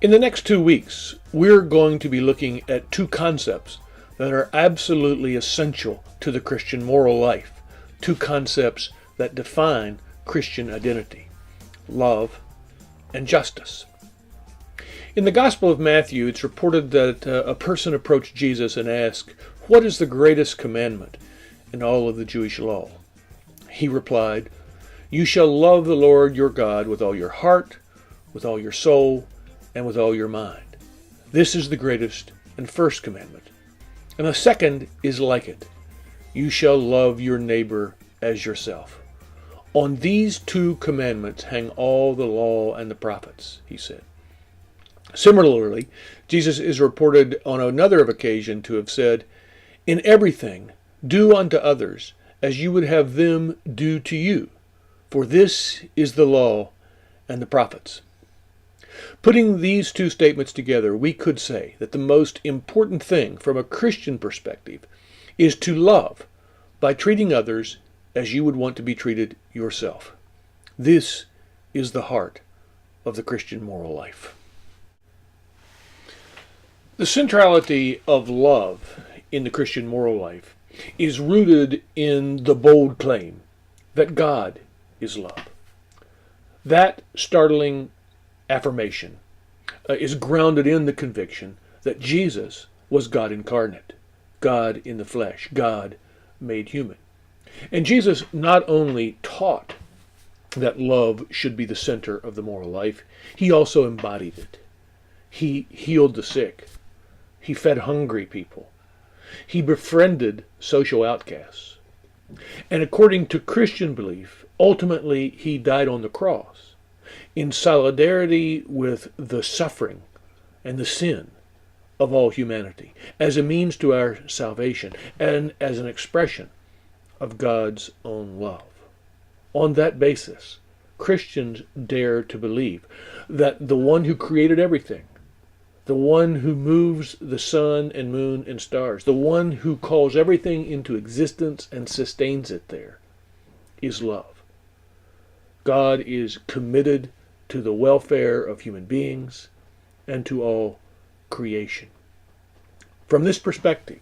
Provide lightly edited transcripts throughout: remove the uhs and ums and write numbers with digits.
In the next 2 weeks, we're going to be looking at two concepts that are absolutely essential to the Christian moral life, two concepts that define Christian identity: love and justice. In the Gospel of Matthew, it's reported that a person approached Jesus and asked, "What is the greatest commandment in all of the Jewish law?" He replied, "You shall love the Lord your God with all your heart, with all your soul, and with all your mind. This is the greatest and first commandment. And the second is like it. You shall love your neighbor as yourself. On these two commandments hang all the law and the prophets," he said. Similarly, Jesus is reported on another occasion to have said, "In everything, do unto others as you would have them do to you, for this is the law and the prophets." Putting these two statements together, we could say that the most important thing from a Christian perspective is to love by treating others as you would want to be treated yourself. This is the heart of the Christian moral life. The centrality of love in the Christian moral life is rooted in the bold claim that God is love. That startling affirmation is grounded in the conviction that Jesus was God incarnate, God in the flesh, God made human. And Jesus not only taught that love should be the center of the moral life, he also embodied it. He healed the sick. He fed hungry people. He befriended social outcasts. And according to Christian belief, ultimately he died on the cross in solidarity with the suffering and the sin of all humanity, as a means to our salvation and as an expression of God's own love. On that basis, Christians dare to believe that the one who created everything, the one who moves the sun and moon and stars, the one who calls everything into existence and sustains it there, is love. God is committed to the welfare of human beings and to all creation. From this perspective,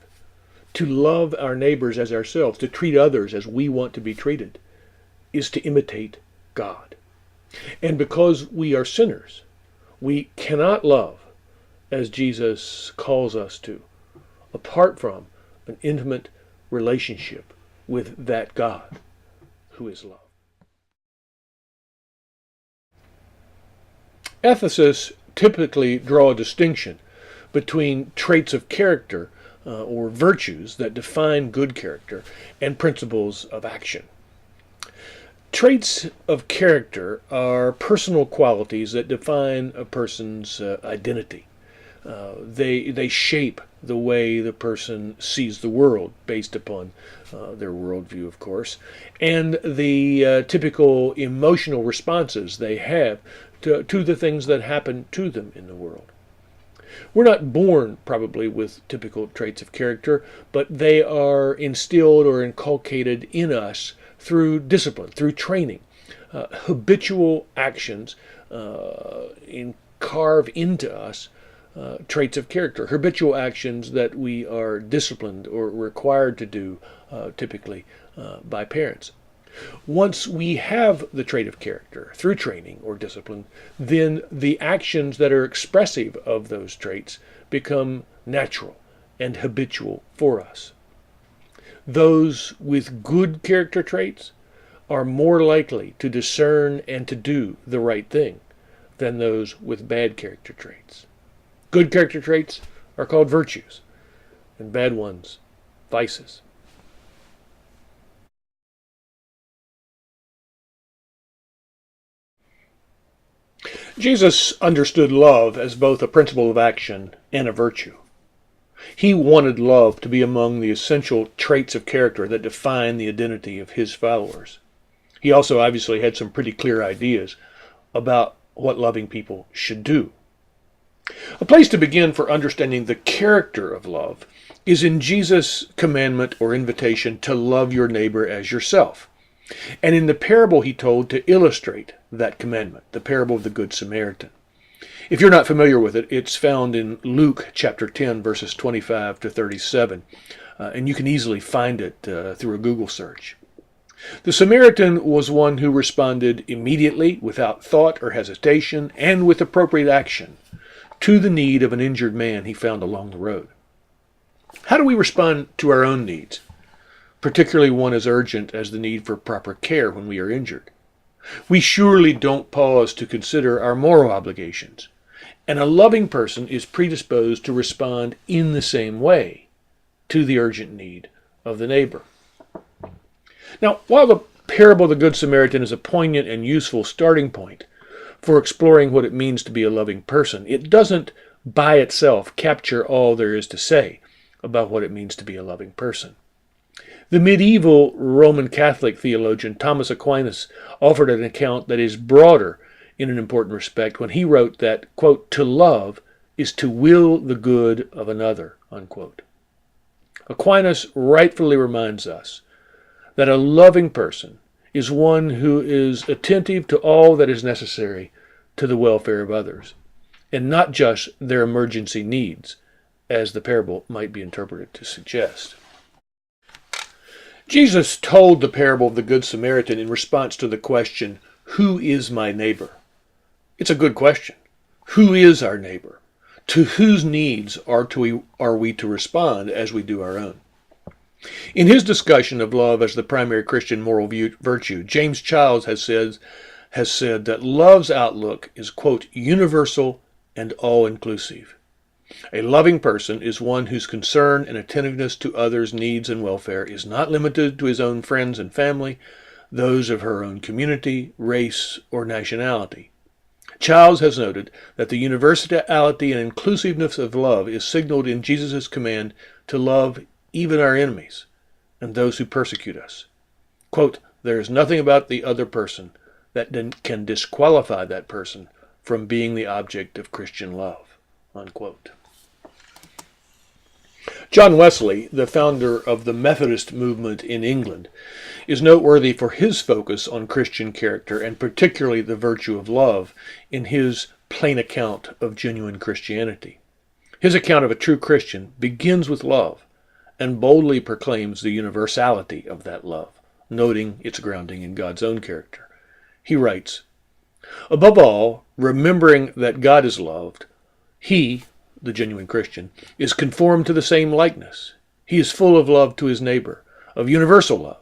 to love our neighbors as ourselves, to treat others as we want to be treated, is to imitate God. And because we are sinners, we cannot love as Jesus calls us to, apart from an intimate relationship with that God who is love. Ethicists typically draw a distinction between traits of character or virtues that define good character and principles of action. Traits of character are personal qualities that define a person's identity. They shape the way the person sees the world based upon their worldview, of course, and the typical emotional responses they have to the things that happen to them in the world. We're not born, probably, with typical traits of character, but they are instilled or inculcated in us through discipline, through training. Habitual actions carve into us traits of character, habitual actions that we are disciplined or required to do, typically by parents. Once we have the trait of character through training or discipline, then the actions that are expressive of those traits become natural and habitual for us. Those with good character traits are more likely to discern and to do the right thing than those with bad character traits. Good character traits are called virtues, and bad ones, vices. Jesus understood love as both a principle of action and a virtue. He wanted love to be among the essential traits of character that define the identity of his followers. He also obviously had some pretty clear ideas about what loving people should do. A place to begin for understanding the character of love is in Jesus' commandment or invitation to love your neighbor as yourself, and in the parable he told to illustrate that commandment, the parable of the Good Samaritan. If you're not familiar with it, it's found in Luke chapter 10, verses 25 to 37, and you can easily find it through a Google search. The Samaritan was one who responded immediately, without thought or hesitation, and with appropriate action to the need of an injured man he found along the road. How do we respond to our own needs, particularly one as urgent as the need for proper care when we are injured? We surely don't pause to consider our moral obligations, and a loving person is predisposed to respond in the same way to the urgent need of the neighbor. Now, while the parable of the Good Samaritan is a poignant and useful starting point for exploring what it means to be a loving person, it doesn't by itself capture all there is to say about what it means to be a loving person. The medieval Roman Catholic theologian Thomas Aquinas offered an account that is broader in an important respect when he wrote that, quote, "To love is to will the good of another," unquote. Aquinas rightfully reminds us that a loving person is one who is attentive to all that is necessary to the welfare of others, and not just their emergency needs, as the parable might be interpreted to suggest. Jesus told the parable of the Good Samaritan in response to the question, "Who is my neighbor?" It's a good question. Who is our neighbor? To whose needs are we to respond as we do our own? In his discussion of love as the primary Christian moral virtue, James Childs has said that love's outlook is, quote, "universal and all-inclusive." A loving person is one whose concern and attentiveness to others' needs and welfare is not limited to his own friends and family, those of her own community, race, or nationality. Childs has noted that the universality and inclusiveness of love is signaled in Jesus' command to love even our enemies and those who persecute us. Quote, "There is nothing about the other person that can disqualify that person from being the object of Christian love," unquote. John Wesley, the founder of the Methodist movement in England, is noteworthy for his focus on Christian character and particularly the virtue of love in his plain account of genuine Christianity. His account of a true Christian begins with love and boldly proclaims the universality of that love, noting its grounding in God's own character. He writes, "Above all, remembering that God is loved, he, the genuine Christian, is conformed to the same likeness. He is full of love to his neighbor, of universal love,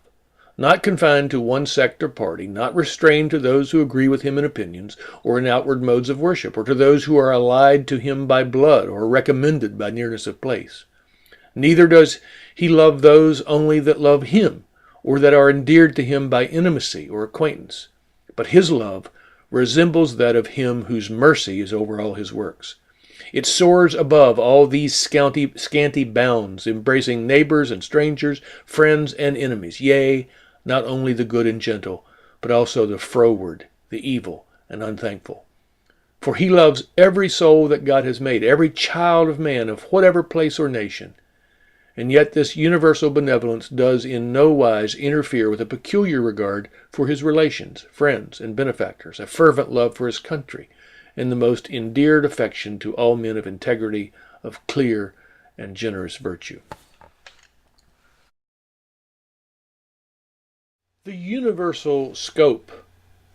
not confined to one sect or party, not restrained to those who agree with him in opinions or in outward modes of worship, or to those who are allied to him by blood or recommended by nearness of place. Neither does he love those only that love him, or that are endeared to him by intimacy or acquaintance. But his love resembles that of him whose mercy is over all his works. It soars above all these scanty bounds, embracing neighbors and strangers, friends and enemies, yea, not only the good and gentle, but also the froward, the evil, and unthankful. For he loves every soul that God has made, every child of man of whatever place or nation. And yet this universal benevolence does in no wise interfere with a peculiar regard for his relations, friends, and benefactors, a fervent love for his country, and the most endeared affection to all men of integrity, of clear and generous virtue." The universal scope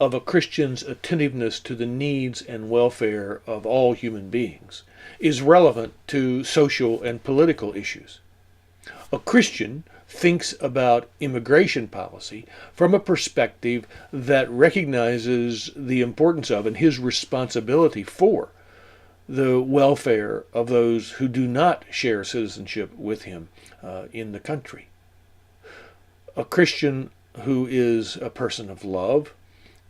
of a Christian's attentiveness to the needs and welfare of all human beings is relevant to social and political issues. A Christian thinks about immigration policy from a perspective that recognizes the importance of and his responsibility for the welfare of those who do not share citizenship with him in the country. A Christian who is a person of love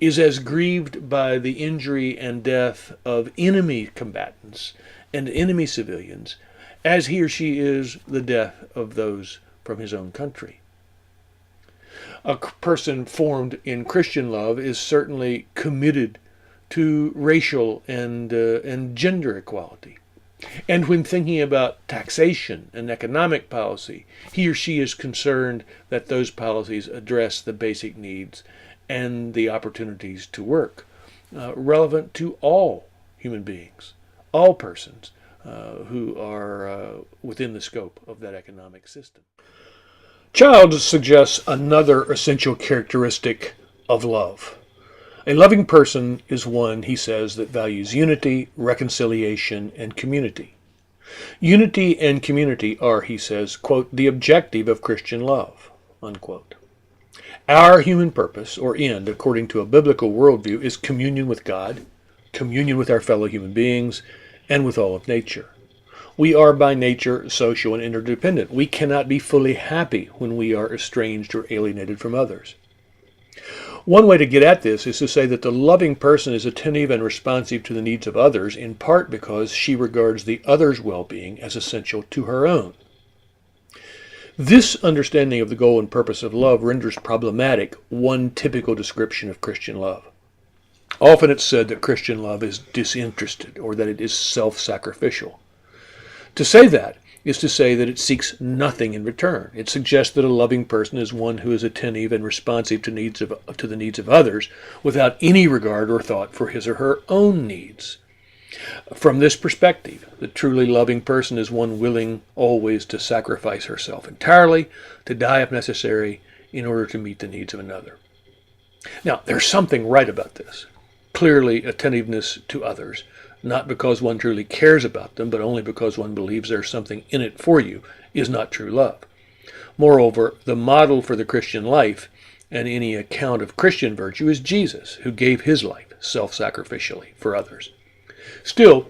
is as grieved by the injury and death of enemy combatants and enemy civilians as he or she is the death of those from his own country. A person formed in Christian love is certainly committed to racial and gender equality. And when thinking about taxation and economic policy, he or she is concerned that those policies address the basic needs and the opportunities to work relevant to all human beings, all persons who are within the scope of that economic system. Childs suggests another essential characteristic of love. A loving person is one, he says, that values unity, reconciliation, and community. Unity and community are, he says, quote, the objective of Christian love, unquote. Our human purpose, or end, according to a biblical worldview, is communion with God, communion with our fellow human beings, and with all of nature. We are by nature social and interdependent. We cannot be fully happy when we are estranged or alienated from others. One way to get at this is to say that the loving person is attentive and responsive to the needs of others, in part because she regards the other's well-being as essential to her own. This understanding of the goal and purpose of love renders problematic one typical description of Christian love. Often it's said that Christian love is disinterested, or that it is self-sacrificial. To say that is to say that it seeks nothing in return. It suggests that a loving person is one who is attentive and responsive to the needs of others without any regard or thought for his or her own needs. From this perspective, the truly loving person is one willing always to sacrifice herself entirely, to die if necessary, in order to meet the needs of another. Now, there's something right about this. Clearly, attentiveness to others, not because one truly cares about them, but only because one believes there's something in it for you, is not true love. Moreover, the model for the Christian life and any account of Christian virtue is Jesus, who gave his life self-sacrificially for others. Still,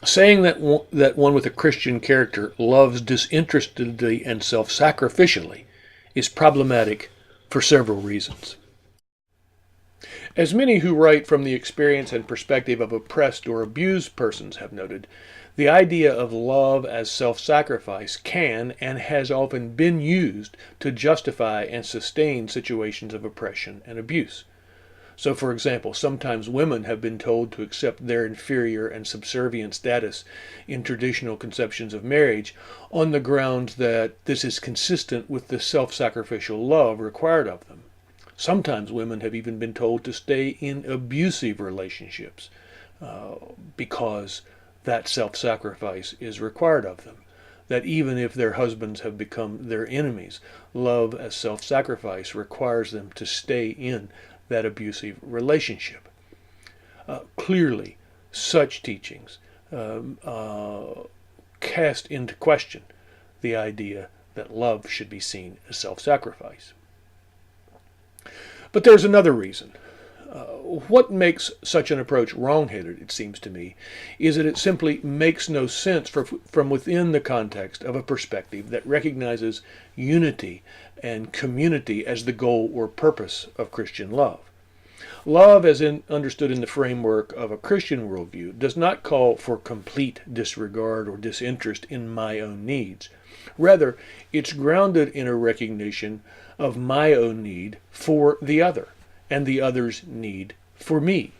saying that one with a Christian character loves disinterestedly and self-sacrificially is problematic for several reasons. As many who write from the experience and perspective of oppressed or abused persons have noted, the idea of love as self-sacrifice can and has often been used to justify and sustain situations of oppression and abuse. So, for example, sometimes women have been told to accept their inferior and subservient status in traditional conceptions of marriage on the grounds that this is consistent with the self-sacrificial love required of them. Sometimes women have even been told to stay in abusive relationships because that self-sacrifice is required of them. That even if their husbands have become their enemies, love as self-sacrifice requires them to stay in that abusive relationship. Clearly, such teachings cast into question the idea that love should be seen as self-sacrifice. But there's another reason. What makes such an approach wrong-headed, it seems to me, is that it simply makes no sense from within the context of a perspective that recognizes unity and community as the goal or purpose of Christian love. Love, as understood in the framework of a Christian worldview, does not call for complete disregard or disinterest in my own needs. Rather, it's grounded in a recognition of my own need for the other, and the other's need for me.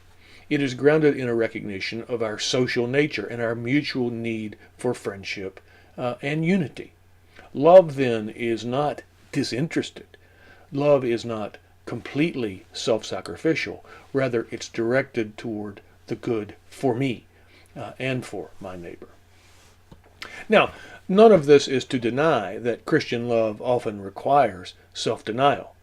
It is grounded in a recognition of our social nature and our mutual need for friendship and unity. Love, then, is not disinterested. Love is not completely self-sacrificial. Rather, it's directed toward the good for me and for my neighbor. Now, none of this is to deny that Christian love often requires self-denial.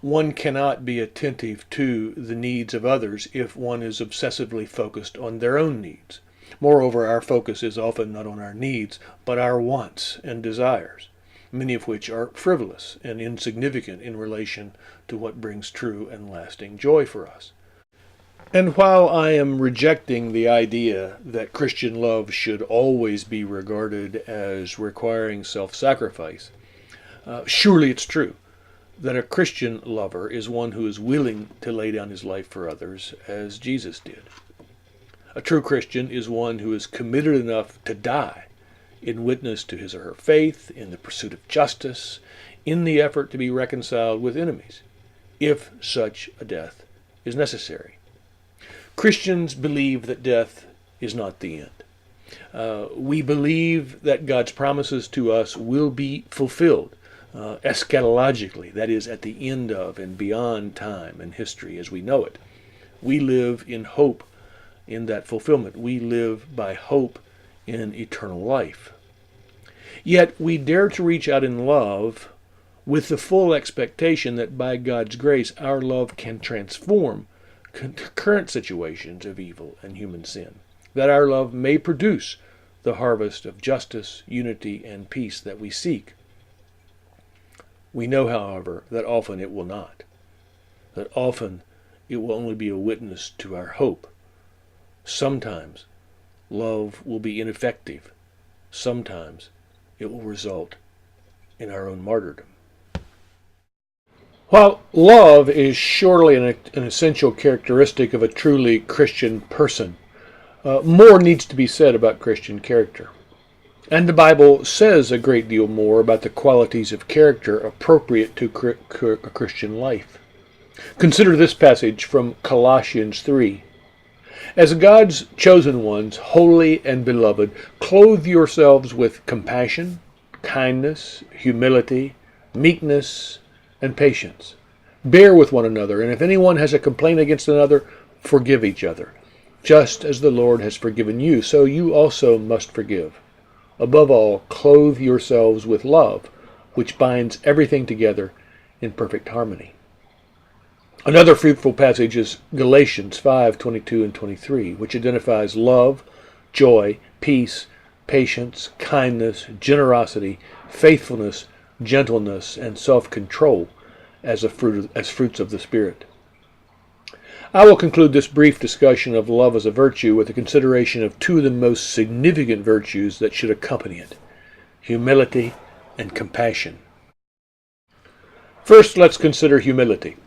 One cannot be attentive to the needs of others if one is obsessively focused on their own needs. Moreover, our focus is often not on our needs, but our wants and desires, many of which are frivolous and insignificant in relation to what brings true and lasting joy for us. And while I am rejecting the idea that Christian love should always be regarded as requiring self-sacrifice, surely it's true that a Christian lover is one who is willing to lay down his life for others as Jesus did. A true Christian is one who is committed enough to die in witness to his or her faith, in the pursuit of justice, in the effort to be reconciled with enemies, if such a death is necessary. Christians believe that death is not the end. We believe that God's promises to us will be fulfilled eschatologically, that is, at the end of and beyond time and history as we know it. We live in hope in that fulfillment. We live by hope in eternal life. Yet we dare to reach out in love with the full expectation that by God's grace our love can transform current situations of evil and human sin, that our love may produce the harvest of justice, unity, and peace that we seek. We know, however, that often it will not, that often it will only be a witness to our hope. Sometimes love will be ineffective. Sometimes it will result in our own martyrdom. While love is surely an essential characteristic of a truly Christian person, more needs to be said about Christian character. And the Bible says a great deal more about the qualities of character appropriate to a Christian life. Consider this passage from Colossians 3. As God's chosen ones, holy and beloved, clothe yourselves with compassion, kindness, humility, meekness, and patience. Bear with one another, and if anyone has a complaint against another, forgive each other. Just as the Lord has forgiven you, so you also must forgive. Above all, clothe yourselves with love, which binds everything together in perfect harmony. Another fruitful passage is Galatians 5:22 and 23, which identifies love, joy, peace, patience, kindness, generosity, faithfulness, gentleness, and self-control as fruits of the Spirit. I will conclude this brief discussion of love as a virtue with a consideration of two of the most significant virtues that should accompany it: humility and compassion. First, let's consider humility.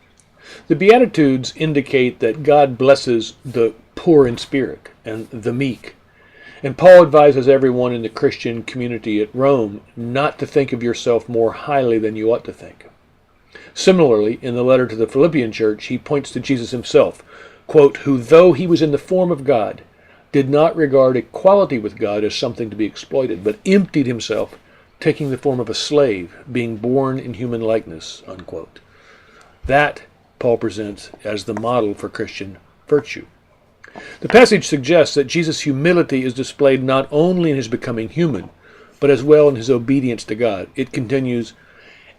The Beatitudes indicate that God blesses the poor in spirit and the meek. And Paul advises everyone in the Christian community at Rome not to think of yourself more highly than you ought to think. Similarly, in the letter to the Philippian church, he points to Jesus himself, quote, who, though he was in the form of God, did not regard equality with God as something to be exploited, but emptied himself, taking the form of a slave, being born in human likeness, unquote. That Paul presents as the model for Christian virtue. The passage suggests that Jesus' humility is displayed not only in his becoming human, but as well in his obedience to God. It continues,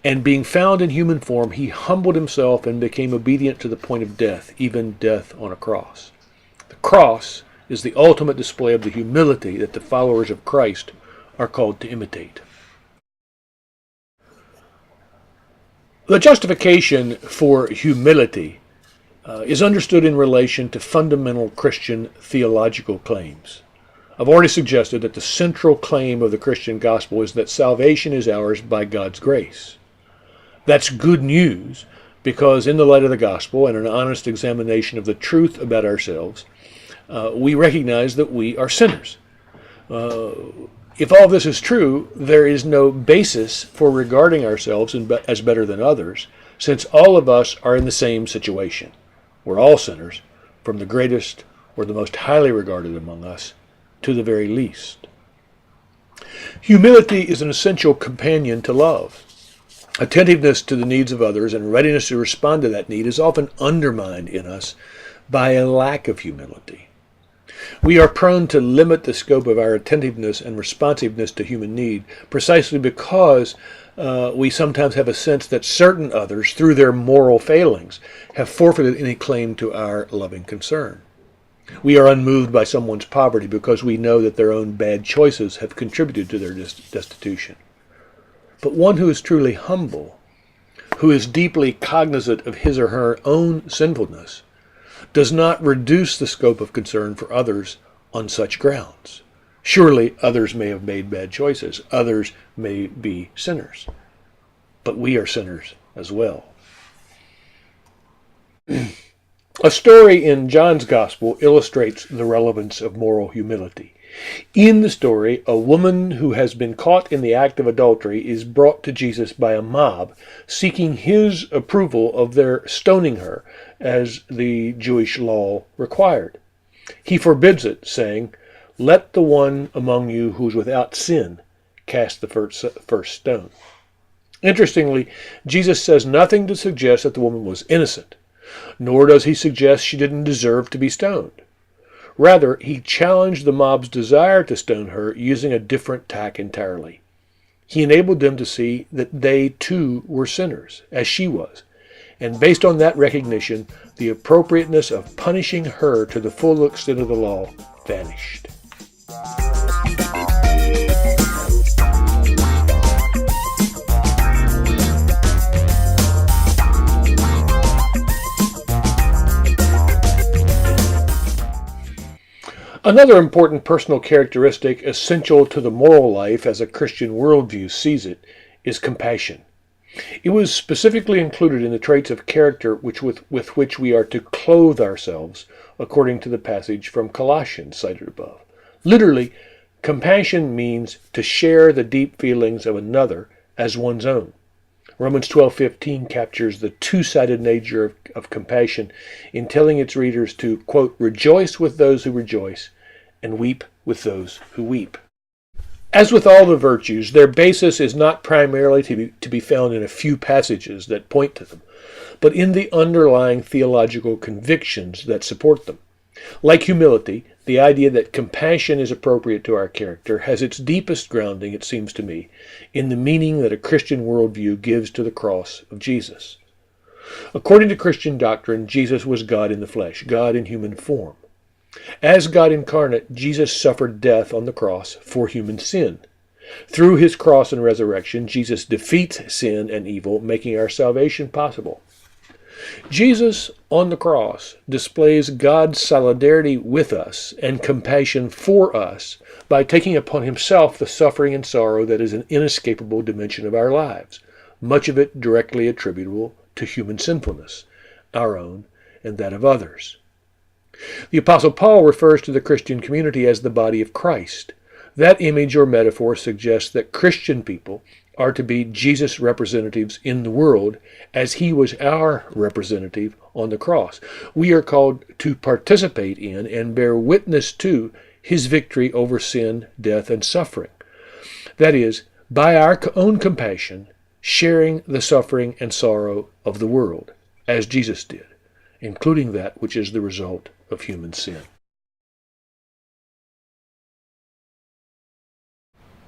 and being found in human form, he humbled himself and became obedient to the point of death, even death on a cross. The cross is the ultimate display of the humility that the followers of Christ are called to imitate. The justification for humility is understood in relation to fundamental Christian theological claims. I've already suggested that the central claim of the Christian gospel is that salvation is ours by God's grace. That's good news because in the light of the gospel and an honest examination of the truth about ourselves, we recognize that we are sinners. If all this is true, there is no basis for regarding ourselves as better than others, since all of us are in the same situation. We're all sinners, from the greatest or the most highly regarded among us to the very least. Humility is an essential companion to love. Attentiveness to the needs of others and readiness to respond to that need is often undermined in us by a lack of humility. We are prone to limit the scope of our attentiveness and responsiveness to human need precisely because we sometimes have a sense that certain others, through their moral failings, have forfeited any claim to our loving concern. We are unmoved by someone's poverty because we know that their own bad choices have contributed to their destitution. But one who is truly humble, who is deeply cognizant of his or her own sinfulness, does not reduce the scope of concern for others on such grounds. Surely others may have made bad choices. Others may be sinners. But we are sinners as well. A story in John's Gospel illustrates the relevance of moral humility. In the story, a woman who has been caught in the act of adultery is brought to Jesus by a mob, seeking his approval of their stoning her, as the Jewish law required. He forbids it, saying, "Let the one among you who is without sin cast the first stone." Interestingly, Jesus says nothing to suggest that the woman was innocent, nor does he suggest she didn't deserve to be stoned. Rather, he challenged the mob's desire to stone her using a different tack entirely. He enabled them to see that they too were sinners, as she was, and based on that recognition, the appropriateness of punishing her to the full extent of the law vanished. Another important personal characteristic essential to the moral life as a Christian worldview sees it is compassion. It was specifically included in the traits of character with which we are to clothe ourselves, according to the passage from Colossians cited above. Literally, compassion means to share the deep feelings of another as one's own. Romans 12:15 captures the two-sided nature of compassion in telling its readers to, quote, rejoice with those who rejoice and weep with those who weep. As with all the virtues, their basis is not primarily to be found in a few passages that point to them, but in the underlying theological convictions that support them. Like humility, the idea that compassion is appropriate to our character has its deepest grounding, it seems to me, in the meaning that a Christian worldview gives to the cross of Jesus. According to Christian doctrine, Jesus was God in the flesh, God in human form. As God incarnate, Jesus suffered death on the cross for human sin. Through his cross and resurrection, Jesus defeats sin and evil, making our salvation possible. Jesus on the cross displays God's solidarity with us and compassion for us by taking upon himself the suffering and sorrow that is an inescapable dimension of our lives, much of it directly attributable to human sinfulness, our own and that of others. The Apostle Paul refers to the Christian community as the body of Christ. That image or metaphor suggests that Christian people are to be Jesus' representatives in the world as he was our representative on the cross. We are called to participate in and bear witness to his victory over sin, death, and suffering. That is, by our own compassion, sharing the suffering and sorrow of the world, as Jesus did, including that which is the result of human sin.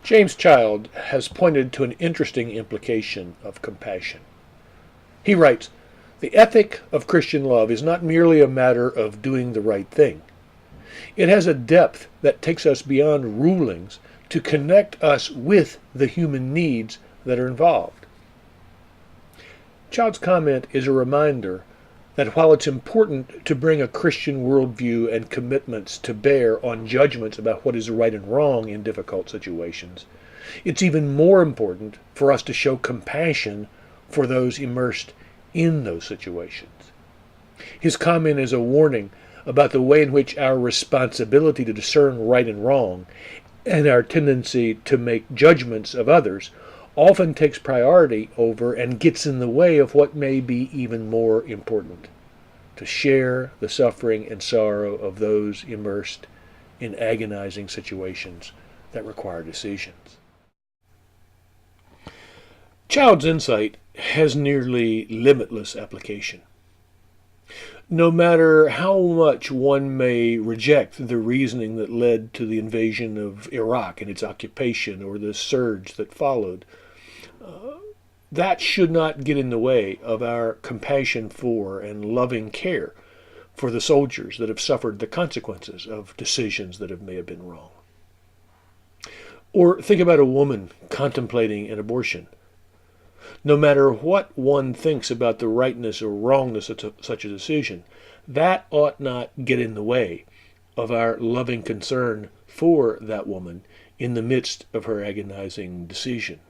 James Child has pointed to an interesting implication of compassion. He writes, the ethic of Christian love is not merely a matter of doing the right thing. It has a depth that takes us beyond rulings to connect us with the human needs that are involved. Child's comment is a reminder that while it's important to bring a Christian worldview and commitments to bear on judgments about what is right and wrong in difficult situations, it's even more important for us to show compassion for those immersed in those situations. His comment is a warning about the way in which our responsibility to discern right and wrong and our tendency to make judgments of others often takes priority over and gets in the way of what may be even more important: to share the suffering and sorrow of those immersed in agonizing situations that require decisions. Child's insight has nearly limitless application. No matter how much one may reject the reasoning that led to the invasion of Iraq and its occupation or the surge that followed, that should not get in the way of our compassion for and loving care for the soldiers that have suffered the consequences of decisions that may have been wrong. Or think about a woman contemplating an abortion. No matter what one thinks about the rightness or wrongness of such a decision, that ought not get in the way of our loving concern for that woman in the midst of her agonizing decision.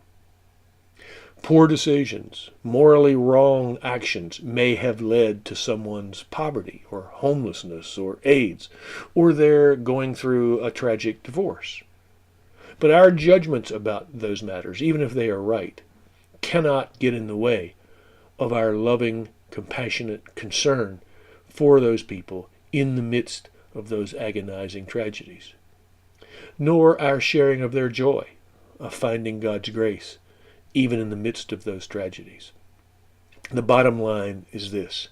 Poor decisions, morally wrong actions may have led to someone's poverty or homelessness or AIDS, or their going through a tragic divorce. But our judgments about those matters, even if they are right, cannot get in the way of our loving, compassionate concern for those people in the midst of those agonizing tragedies, nor our sharing of their joy of finding God's grace even in the midst of those tragedies. The bottom line is this: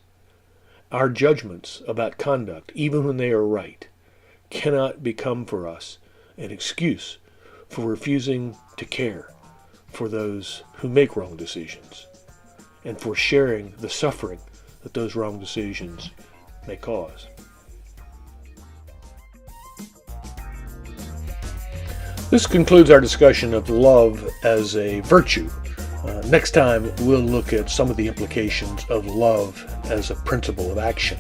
our judgments about conduct, even when they are right, cannot become for us an excuse for refusing to care for those who make wrong decisions and for sharing the suffering that those wrong decisions may cause. This concludes our discussion of love as a virtue. Next time, we'll look at some of the implications of love as a principle of action.